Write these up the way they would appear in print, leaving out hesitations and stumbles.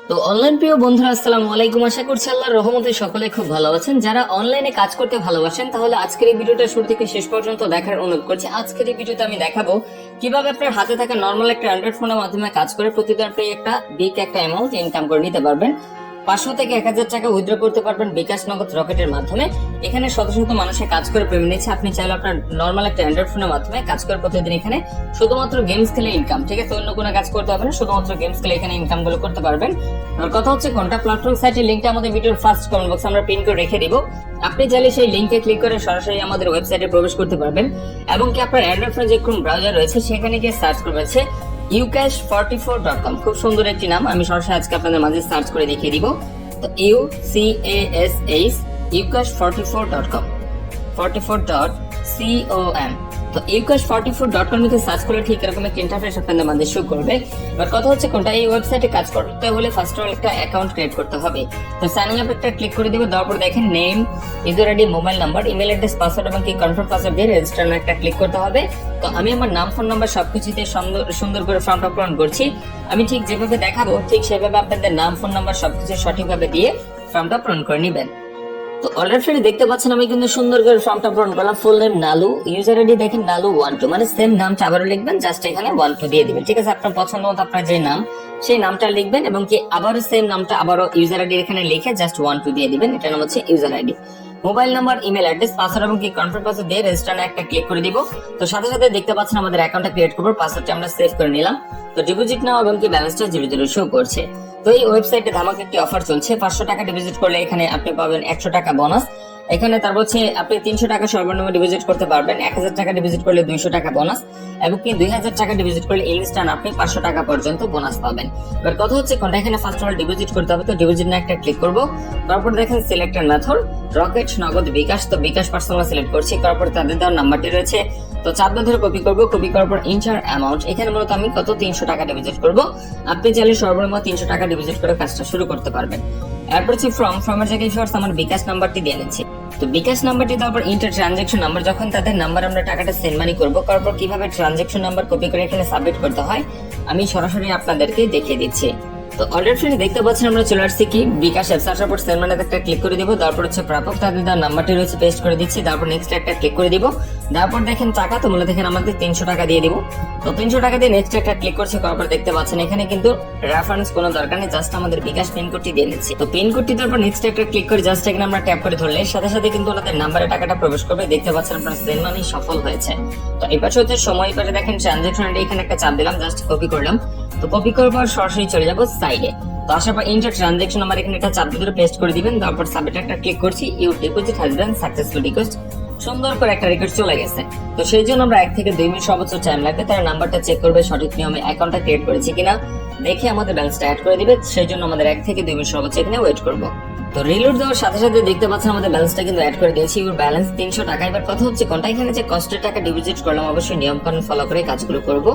তো অনলাইন প্রিয় বন্ধুরা, আসসালামু আলাইকুম। আশা করছি আল্লাহর রহমতে সকলে খুব ভালো আছেন। যারা অনলাইনে কাজ করতে ভালোবাসেন তাহলে আজকের এই ভিডিওটা শুরু থেকে শেষ পর্যন্ত দেখার অনুরোধ করছি। আজকের এই ভিডিওতে আমি দেখাবো কিভাবে আপনার হাতে থাকা নর্মাল একটা অ্যান্ড্রয়েড ফোনের মাধ্যমে কাজ করে প্রতিদিন আপনি একটা অ্যামাউন্ট ইনকাম করে নিতে পারবেন। 500 থেকে 1000 টাকা উইথড্র করতে পারবেন বিকাশ নগদ রকেটের মাধ্যমে। এখানে শত শত মানুষের কাজ করে পেমেন্ট নিচ্ছে। আপনি চাইলে আপনার নর্মাল একটা অ্যান্ড্রয়েড ফোনের মাধ্যমে কাজ করে প্রতিদিন এখানে শুধুমাত্র গেমস খেলে ইনকাম, ঠিক আছে? অন্য কোনো কাজ করতে হবে না, শুধুমাত্র গেমস খেলে এখানে ইনকাম গুলো করতে পারবেন। আর কথা হচ্ছে কোনটা প্ল্যাটফর্ম সাইটের লিংকটা আমাদের ভিডিওর ফার্স্ট কমেন্ট বক্সে আমরা পিন করে রেখে দিব। আপনি চাইলে সেই লিংকে ক্লিক করে সরাসরি আমাদের ওয়েবসাইটে প্রবেশ করতে পারবেন এবং কি আপনার অ্যান্ড্রয়েড ফোনে যে ক্রোম ব্রাউজার রয়েছে সেখানে গিয়ে সার্চ করবেন bKash44.com। খুব সুন্দর একটি নাম, আমি সরাসরি আজকে আপনাদের মাঝে সার্চ করে দেখিয়ে দিব। তো UCASH bKash44.com 44.com। তো bKash44.com কে সার্চ করলে ঠিক এরকম একটা ইন্টারফেস আপনাদের মাঝে শো করবে। এবার কথা হচ্ছে কোনটা, এই ওয়েবসাইটে কাজ করতে হলে ফার্স্ট অফ অল একটা অ্যাকাউন্ট ক্রিয়েট করতে হবে। তো সাইন আপ একটা ক্লিক করে দিবে, তারপর দেখেন name, user ID, mobile number, email address, password এবং কি কনফার্ম পাসওয়ার্ড দিয়ে রেজিস্টার একটা ক্লিক করতে হবে। তো আমি আমার নাম, ফোন নাম্বার সবকিছুতে সুন্দর করে ফর্মটা পূরণ করছি। আমি ঠিক যেভাবে দেখাবো ঠিক সেভাবে আপনাদের নাম, ফোন নাম্বার সবকিছু সঠিকভাবে দিয়ে ফর্মটা পূরণ করে নেবেন। তো অলরেডি দেখতে পাচ্ছেন আমি কিন্তু সুন্দর করে ফর্মটা পূরণ করলাম। ফুল নেম নালু, ইউজার আইডি দেখেন নালু12, মানে সেম নামটা আবারও লিখবেন, জাস্ট এখানে 12 দিয়ে দিবেন, ঠিক আছে? আপনার পছন্দ মতো আপনার যে নাম সেই নামটা লিখবেন এবং কি আবারও সেম নামটা আবারও ইউজার আইডি এখানে লিখে জাস্ট 12 দিয়ে দিবেন। এটার নাম হচ্ছে user ID. Mobile number, email address, password এবং কি কনফার্ম পাসওয়ার্ড দিয়ে রেজিস্টার একটা ক্লিক করে দিব। তো সাথে সাথে দেখতে পাচ্ছেন আমাদের অ্যাকাউন্টটা ক্রিয়েট করব, পাসওয়ার্ডটা আমরা সেভ করে নিলাম। তো ডিপোজিট নাও এবং কি ব্যালেন্সটা 0 শো করছে। তো এই ওয়েবসাইটে ধামাকা একটি অফার চলছে। 500 টাকা ডিপোজিট করলে এখানে আপনি পাবেন 100 টাকা বোনাস। এখানে তারপর হচ্ছে আপনি 300 টাকা সর্বনিম্ন ডিপোজিট করতে পারবেন, 1000 টাকা ডিপোজিট করলে 200 টাকা বোনাস এবং কি 2000 টাকা ডিপোজিট করলে ইনস্ট্যান্ট আপনি 500 টাকা পর্যন্ত বোনাস পাবেন। এবার কথা হচ্ছে কোনটা, এখানে ফার্স্ট অফ অল ডিপোজিট করতে হবে। তো ডিপোজিট না একটা ক্লিক করব, তারপর দেখেন সিলেক্টেড মেথড রকেট, নগদ, বিকাশ। তো বিকাশ পার্সোনাল সিলেক্ট করছি, তারপর তাদের দেওয়ার নাম্বারটি রয়েছে। তো চাপটা ধরে কপি করব, কপি করার পর ইন্টার অ্যামাউন্ট, এখানে মূলত আমি কত 300 টাকা ডিপোজিট করব। আপনি চাইলে সর্বনিম্ন 300 টাকা ডিপোজিট করে কাজটা শুরু করতে পারবেন। এরপর হচ্ছে ফর্মের জায়গায় ফার্স্ট আমার বিকাশ নাম্বারটি দিয়ে নিচ্ছি। তো বিকাশ নাম্বারটি দেওয়ার পর ইন্টার ট্রানজাকশন নাম্বার, যখন তাদের নাম্বার আমরা টাকাটা সেন্ড মানি করবো, তারপর কিভাবে ট্রানজাকশন নাম্বার কপি করে এখানে সাবমিট করতে হয় আমি সরাসরি আপনাদেরকে দেখিয়ে দিচ্ছি। তো অলরেডি দেখতে পাচ্ছেন আমরা চলে আসছি কি বিকাশ অ্যাপস। আসার পর সেন্ড মানিতে একটা ক্লিক করে দিব, তারপর হচ্ছে প্রাপক তাদের দেওয়ার নাম্বারটি রয়েছে পেস্ট করে দিচ্ছি, তারপর নেক্সট একটা ক্লিক করে দিব। তারপর দেখেন টাকা, তো মূলত দেখেন আমাদের 300 টাকা দিয়ে দিব। তো 300 টাকা দিয়ে নেক্সট একটা ক্লিক করছি, তারপর দেখতে পাচ্ছেন এখানে কিন্তু রেফারেন্স কোনো দরকার নেই, জাস্ট আমাদের বিকাশ পিন কোডটি দিয়ে নিচ্ছি। তো পিন কোডটি তারপর নেক্সট একটা ক্লিক করে জাস্ট এখানে আমরা ট্যাপ করে ধরলে সাথে সাথে কিন্তু ওনাদের নাম্বারে টাকাটা প্রবেশ করবে। দেখতে পাচ্ছেন আপনার সেন্ড মানি সফল হয়েছে। তো এই পাশে হচ্ছে সময় পারে দেখেন ট্রানজাকশন আইডি, এখানে একটা চাপ দিলাম, জাস্ট কপি করলাম। তো কপি করার পর সরাসরি চলে যাব সাইডে। তো আসার পর ইন্টার ট্রানজাকশন নাম্বার এখানে একটা চাপ দিয়ে পেস্ট করে দিবেন, তারপর সাবমিট একটা ক্লিক করছি। Your deposit has been successful request, সুন্দর করে একটা রিকোয়েস্ট চলে গেছে। তো সেই জন্য আমরা 1 থেকে 2 মিনিট সর্বোচ্চ টাইম লাগবে, তার নাম্বারটা চেক করবে সঠিক নিয়মে অ্যাকাউন্টটা ক্রিয়েট করেছি কিনা, দেখে আমাদের ব্যালেন্সটা অ্যাড করে দিবে। সেই জন্য আমাদের 1 থেকে 2 মিনিট সর্বোচ্চ এখানে ওয়েট করবো। তো রিলোড দেওয়ার সাথে সাথে দেখতে পাচ্ছেন আমাদের ব্যালেন্সটা কিন্তু অ্যাড করে দিয়েছি। ইউর ব্যালেন্স 300 টাকা। এবার কথা হচ্ছে কোনটা, এখানে যে কষ্টের টাকা ডিপোজিট করলাম অবশ্যই নিয়ম কানুন ফলো করে কাজগুলো করব।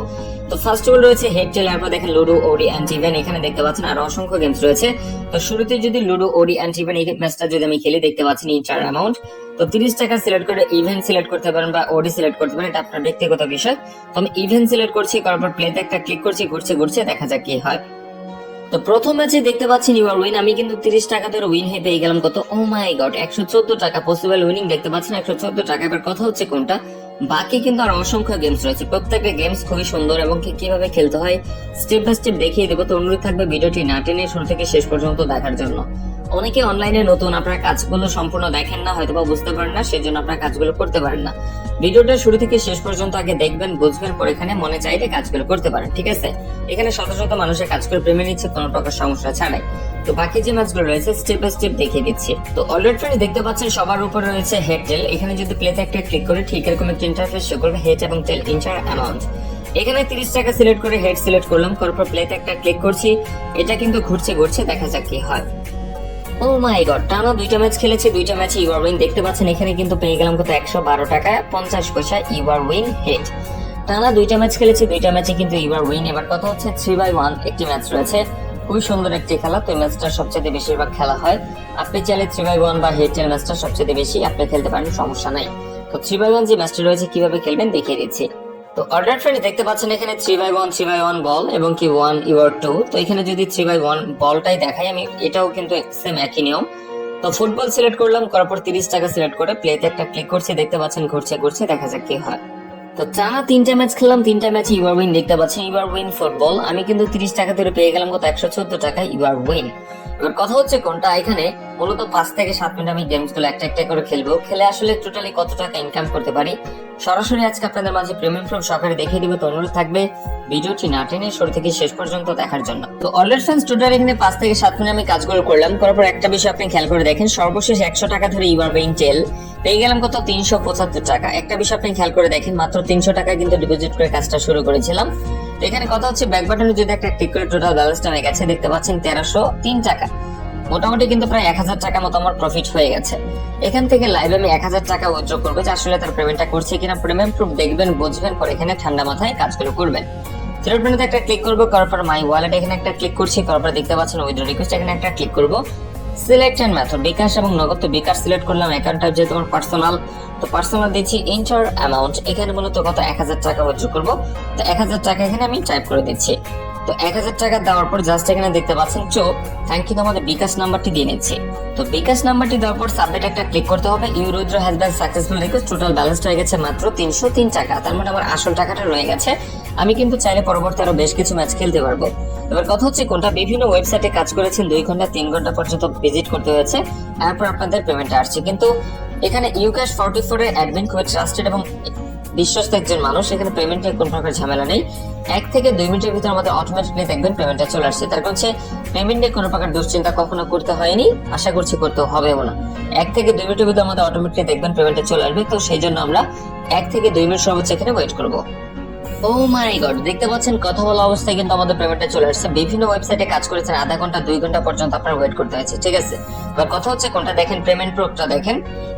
তো ফার্স্ট অফ অল রয়েছে হেড টেল, এরপর দেখেন লুডো, ওডি এন্ড ইভেন, এখানে দেখতে পাচ্ছেন আর অসংখ্য গেমস রয়েছে। তো শুরুতে যদি লুডো, ওডি এন্ড ইভেন এই ম্যাচটা যদি আমি খেলি, দেখতে পাচ্ছেন ইন্টার অ্যামাউন্ট। তো 30 টাকা সিলেক্ট করে ইভেন্ট সিলেক্ট করতে পারেন বা ওডি সিলেক্ট করতে পারেন, এটা আপনার ব্যক্তিগত বিষয়। তো আমি ইভেন্ট সিলেক্ট করছি, তারপর প্লেতে একটা ক্লিক করছি, ঘুরছে দেখা যাক কি হয়। তো প্রথম ম্যাচে দেখতে পাচ্ছেন ইউ আর উইন, আমি কিন্তু 30 টাকা ধরে উইন হয়ে পেয়ে গেলাম কত, ও মাই গড 114 টাকা পসিবল উইনিং, দেখতে পাচ্ছেন 114 টাকা। এবার কথা হচ্ছে কোনটা, বাকি কিন্তু আর অসংখ্য গেমস রয়েছে, প্রত্যেকটা গেমস খুবই সুন্দর এবং কিভাবে খেলতে হয় স্টেপ বাই স্টেপ দেখিয়ে দেবো। তো অনুরোধ থাকবে ভিডিওটি না টেনে শুরু থেকে শেষ পর্যন্ত দেখার জন্য। অনেকে অনলাইনে নতুন, আপনারা কাজগুলো সম্পূর্ণ দেখেন না, হয়তো বা বুঝতে পারেন না, সেজন্য আপনারা কাজগুলো করতে পারেন না। ভিডিওটা শুরু থেকে শেষ পর্যন্ত আগে দেখবেন, বুঝবেন, পরে এখানে মনে চাইলে কাজগুলো করতে পারেন, ঠিক আছে? এখানে শত শত মানুষের কাজ করে পেমেন্ট নিচ্ছে কোনো প্রকার সমস্যা ছাড়াই। তো বাকি যে ম্যাচগুলো রয়েছে স্টেপ বাই স্টেপ দেখিয়ে দিচ্ছি। তো অলরেডি দেখতে পাচ্ছেন সবার উপরে রয়েছে হেড টেল, এখানে যদি প্লেতে একটা ক্লিক করে ঠিক এরকম একটা ইন্টারফেস শো করবে, হেড এবং টেল ইন্টার অ্যামাউন্ট। এখানে 30 টাকা সিলেক্ট করে হেড সিলেক্ট করলাম, তারপর প্লেতে একটা ক্লিক করছি, এটা কিন্তু ঘুরছে দেখা যাক কি হয়। ও মাই গড, টানা 2টা ম্যাচ খেলেছি, 2টা ম্যাচে ইউ আর উইন। দেখতে পাচ্ছেন এখানে কিন্তু পেয়ে গেলাম কত 112 টাকা 50 পয়সা ইউ আর উইন হেড। টানা 2টা ম্যাচ খেলেছি, 2টা ম্যাচে কিন্তু ইউ আর উইন। এবার কথা হচ্ছে 3x1 একটি ম্যাচ রয়েছে, খুবই সুন্দর একটি খেলা। তো এই ম্যাচটা সবচেয়ে বেশিরভাগ খেলা হয়। আপনি চাইলে 3x1 বা হেড টেল ম্যাচটা সবচেয়ে বেশি আপনি খেলতে পারেন, সমস্যা নাই। তো 3x1 যে ম্যাচটা রয়েছে কিভাবে খেলবেন দেখিয়ে দিচ্ছি। তো অর্ডার ফ্রেন্ড দেখতে পাচ্ছেন এখানে 3x1 3x1 বল এবং কি 1 ইউর 2। তো এখানে যদি 3x1 বলটাই দেখাই আমি, এটাও কিন্তু সেম একই নিয়ম। তো ফুটবল সিলেক্ট করলাম, করার পর 30 টাকা সিলেক্ট করে প্লেতে একটা ক্লিক করছি, দেখতে পাচ্ছেন ঘুরছে ঘুরছে, দেখা যাক কি হয়। তো টানা 3টা ম্যাচ খেললাম, 3টা ম্যাচ ইউর উইন দেখতে পাচ্ছেন, ইউর উইন ফুটবল। আমি কিন্তু 30 টাকা ধরে পেয়ে গেলাম কত 114 টাকা ইউর উইন। এবার কথা হচ্ছে কোনটা, এখানে মূলত 5 থেকে 7 মিনিট আমি গেমস গুলো একটা একটা করে খেলবো, খেলে আসলে টোটালি কত টাকা ইনকাম করতে পারি সরাসরি আজকে আপনাদের মাঝে প্রিমিয়াম প্রুফ সহকারে দেখিয়ে দিব। তো অনুরোধ থাকবে ভিডিওটি না টেনে শুরু থেকে শেষ পর্যন্ত দেখার জন্য। তো অলরেডি ফ্রেন্ডস টোটাল এখানে 5 থেকে 7 মিনিট আমি কাজগুলো করলাম, করার পর একটা বিষয় আপনি খেয়াল করে দেখেন, সর্বশেষ 100 টাকা ধরে ইউর উইন টেল পেয়ে গেলাম কত 375 টাকা। একটা বিষয় আপনি খেয়াল করে দেখেন, মাত্র 300 টাকা কিন্তু ডিপোজিট করে কাজটা শুরু করেছিলাম। তো এখানে কথা হচ্ছে ব্যাক বাটনে যদি একটা ক্লিক করে টোটাল ব্যালেন্সটা হয়ে গেছে, দেখতে পাচ্ছেন 1303 টাকা। মোটামুটি কিন্তু প্রায় 1000 টাকা মতো আমার প্রফিট হয়ে গেছে। এখান থেকে লাইভ আমি 1000 টাকা উইথড্র করবো, যে আসলে তার পেমেন্টটা করছে কিনা প্রিমিয়াম প্রুফ দেখবেন, বুঝবেন, পরে এখানে ঠান্ডা মাথায় কাজগুলো করবেন। থ্রি বাটনে একটা ক্লিক করবো, করার পর মাই ওয়ালেট এখানে একটা ক্লিক করছি, করার পর দেখতে পাচ্ছেন উইথড্র রিকোয়েস্ট এখানে একটা ক্লিক করবো। সিলেক্ট এন্ড মেথড বিকাশ এবং নগদ, তো বিকাশ সিলেক্ট করলাম, অ্যাকাউন্ট টাইপ যেহেতু আমার পার্সোনাল, তো পার্সোনাল দিচ্ছি এন্টার অ্যামাউন্ট, এখানে মূলত কত 1000 টাকা উইথড্র করবো। তো 1000 টাকা এখানে আমি টাইপ করে দিচ্ছি। তো 1000 টাকা দেওয়ার পর জাস্ট এখানে দেখতে পাচ্ছেন থ্যাংক ইউ, আমাদের বিকাশ নাম্বারটি দিয়ে নিচ্ছে। তো বিকাশ নাম্বারটি দেওয়ার পর সাবমিট একটা ক্লিক করতে হবে। Your withdraw has been successful request, total balance হয়ে গেছে মাত্র 303 টাকা। তার মানে আমার আসল টাকাটা রয়ে গেছে। আমি কিন্তু চাইলে পরবর্তী আরো বেশ কিছু ম্যাচ খেলতে পারবো। এবার কথা হচ্ছে কোনটা, বিভিন্ন ওয়েবসাইটে কাজ করেছেন 2 ঘন্টা 3 ঘন্টা পর্যন্ত ভিজিট করতে হয়েছে, তারপর আপনাদের পেমেন্ট আসছে। কিন্তু এখানে bKash 44 এর অ্যাডমিন খুবই ট্রাস্টেড এবং বিশ্বস্ত একজন মানুষ, এখানে পেমেন্টের কোনো প্রকার ঝামেলা নেই। 1 থেকে 2 মিনিটের ভিতরে আমাদের অটোমেটিকলি দেখবেন পেমেন্টটা চলে আসছে। তার কাছে পেমেন্টের কোনো প্রকার দুশ্চিন্তা কখনো করতে হয়নি, আশা করছি করতে হবেও না। 1 থেকে 2 মিনিটের ভিতরে আমাদের অটোমেটিকলি দেখবেন পেমেন্টটা চলে আসবে। তো সেই জন্য আমরা 1 থেকে 2 মিনিট সর্বোচ্চ এখানে ওয়েট করবো। ও মাই গড, দেখতে পাচ্ছেন কথা বলা অবস্থায় কিন্তু আমাদের পেমেন্টটা চলে আসছে। বিভিন্ন ওয়েবসাইটে কাজ করেছেন আধা ঘন্টা 2 ঘন্টা পর্যন্ত আপনার ওয়েট করতে হয়েছে, ঠিক আছে। এবার কথা হচ্ছে কোনটা দেখেন, পেমেন্ট প্রুফটা দেখেন,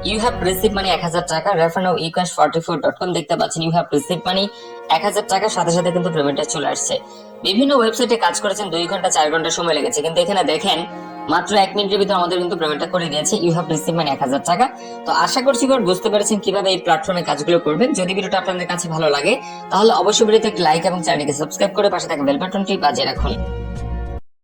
ইউ হ্যাভ রিসিভ মানি 1000 টাকা, রেফার নাও bkash44.com, দেখতে পাচ্ছেন ইউ হ্যাভ রিসিভ মানি 1000 টাকার সাথে সাথে কিন্তু পেমেন্টটা চলে আসছে। বিভিন্ন ওয়েবসাইটে কাজ করেছেন 2 ঘন্টা 4 ঘন্টা সময় লেগেছে, কিন্তু এখানে দেখেন মাত্র 1 মিনিটের ভিতরে আমাদের কিন্তু পেমেন্টটা করে দিয়েছে। ইউ হ্যাভ রিসিভ মানে 1000 টাকা। তো আশা করছি এবার বুঝতে পেরেছেন কিভাবে এই প্ল্যাটফর্মে কাজগুলো করবেন। যদি ভিডিওটা আপনাদের কাছে ভালো লাগে তাহলে অবশ্যই ভিডিওতে একটা লাইক এবং চ্যানেলকে সাবস্ক্রাইব করে পাশে থাকা বেল বাটনটি বাজিয়ে রাখুন।